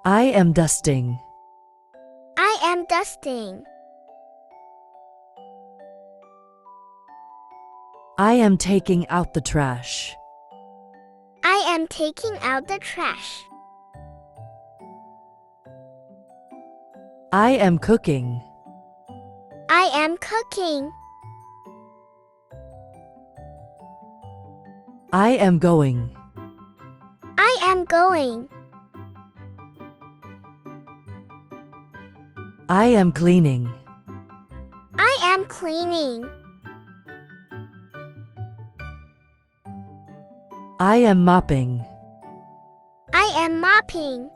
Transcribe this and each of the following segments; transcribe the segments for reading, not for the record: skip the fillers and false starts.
I am dusting. I am dusting. I am taking out the trash. I am taking out the trash. I am cooking. I am cooking. I am going. I am going. I am cleaning. I am cleaning. I am mopping. I am mopping.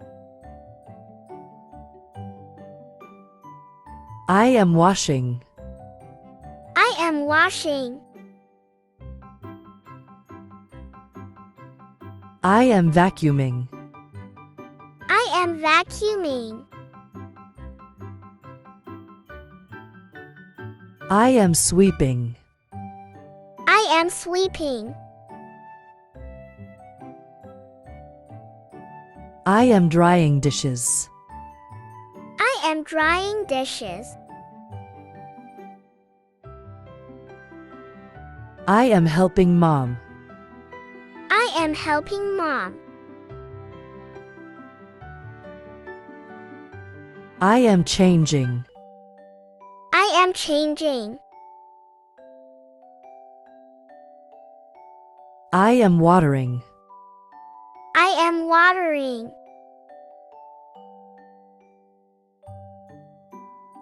I am washing. I am washing. I am vacuuming. I am vacuuming. I am sweeping. I am sweeping. I am drying dishes. I am drying dishes. I am helping Mom. I am helping Mom. I am changing. I am changing. I am watering. I am watering.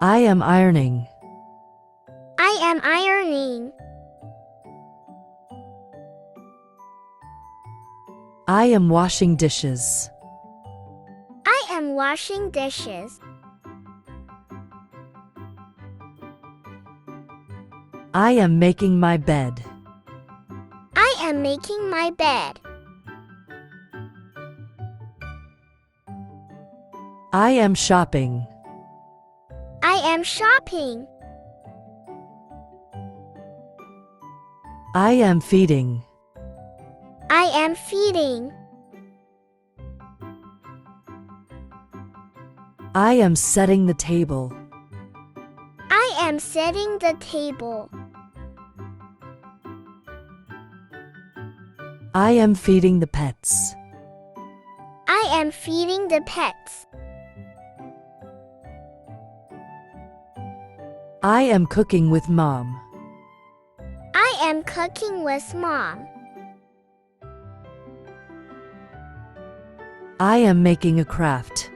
I am ironing. I am ironing. I am washing dishes. I am washing dishes. I am making my bed. I am making my bed. I am shopping. I am shopping. I am feeding. I am feeding. I am setting the table. I am setting the table. I am feeding the pets. I am feeding the pets. I am cooking with Mom. I am cooking with Mom. I am making a craft.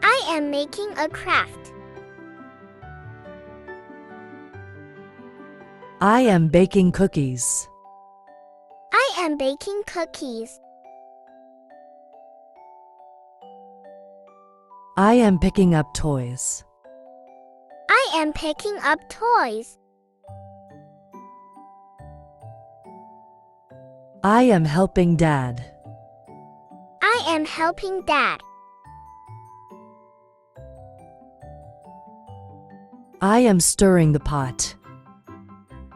I am making a craft. I am baking cookies. I am baking cookies. I am picking up toys. I am picking up toys. I am helping Dad. I am helping Dad. I am stirring the pot.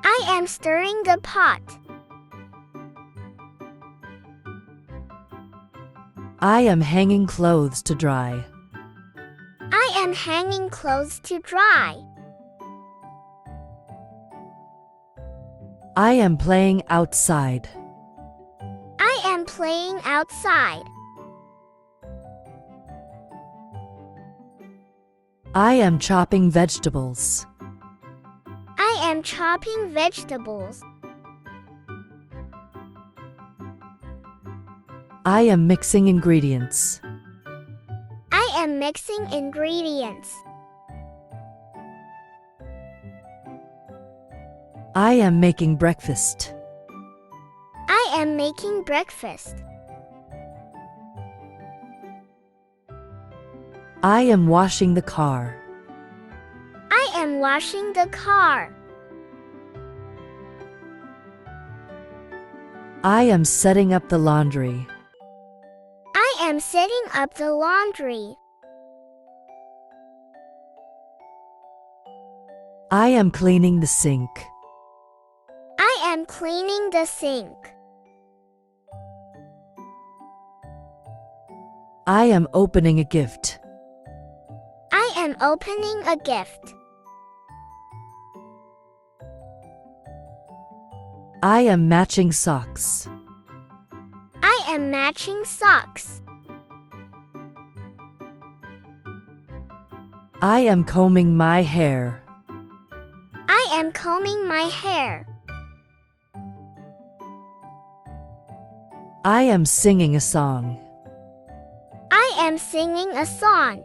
I am stirring the pot. I am hanging clothes to dry. I am hanging clothes to dry. I am playing outside. I am playing outside. I am chopping vegetables. I am chopping vegetables. I am mixing ingredients. I am mixing ingredients. I am making breakfast. I am making breakfast. I am washing the car. I am washing the car. I am setting up the laundry. I am setting up the laundry. I am cleaning the sink. I am cleaning the sink. I am opening a gift. I am opening a gift. I am matching socks. I am matching socks. I am combing my hair. I am combing my hair. I am singing a song. I am singing a song.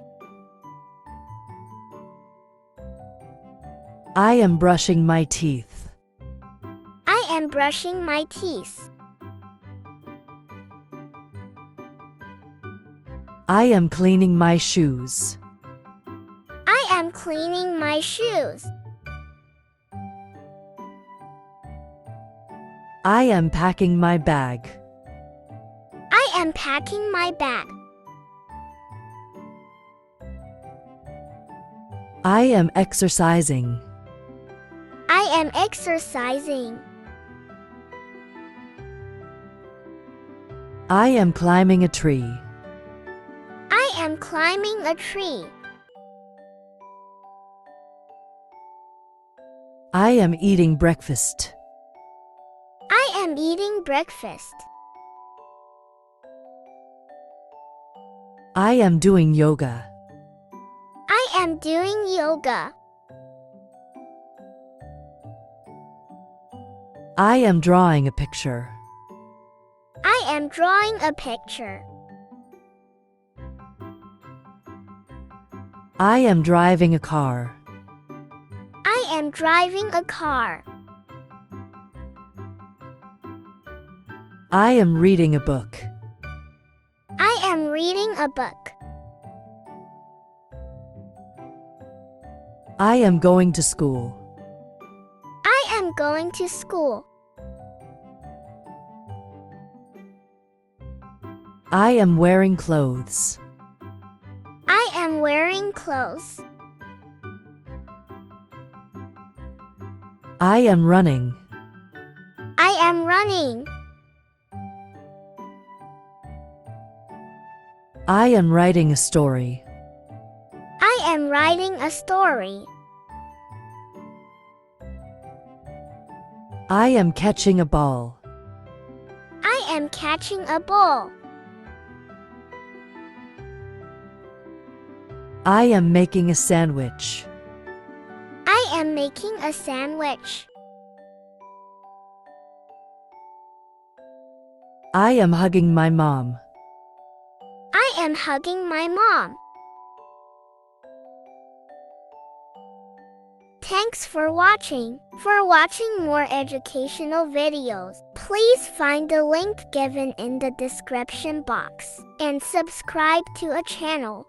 I am brushing my teeth. I am brushing my teeth. I am cleaning my shoes. I am cleaning my shoes. I am packing my bag. I am packing my bag. I am exercising. I am exercising. I am climbing a tree. I am climbing a tree. I am eating breakfast. I am eating breakfast. I am doing yoga. I am doing yoga. I am drawing a picture. I am drawing a picture. I am driving a car. I am driving a car. I am reading a book. I am reading a book. I am going to school. I am going to school. I am wearing clothes. I am wearing clothes. I am running. I am running. I am writing a story. I am writing a story. I am catching a ball. I am catching a ball. I am making a sandwich. I am making a sandwich. I am hugging my mom. I am hugging my mom. Thanks for watching. For watching more educational videos, please find the link given in the description box and subscribe to a channel.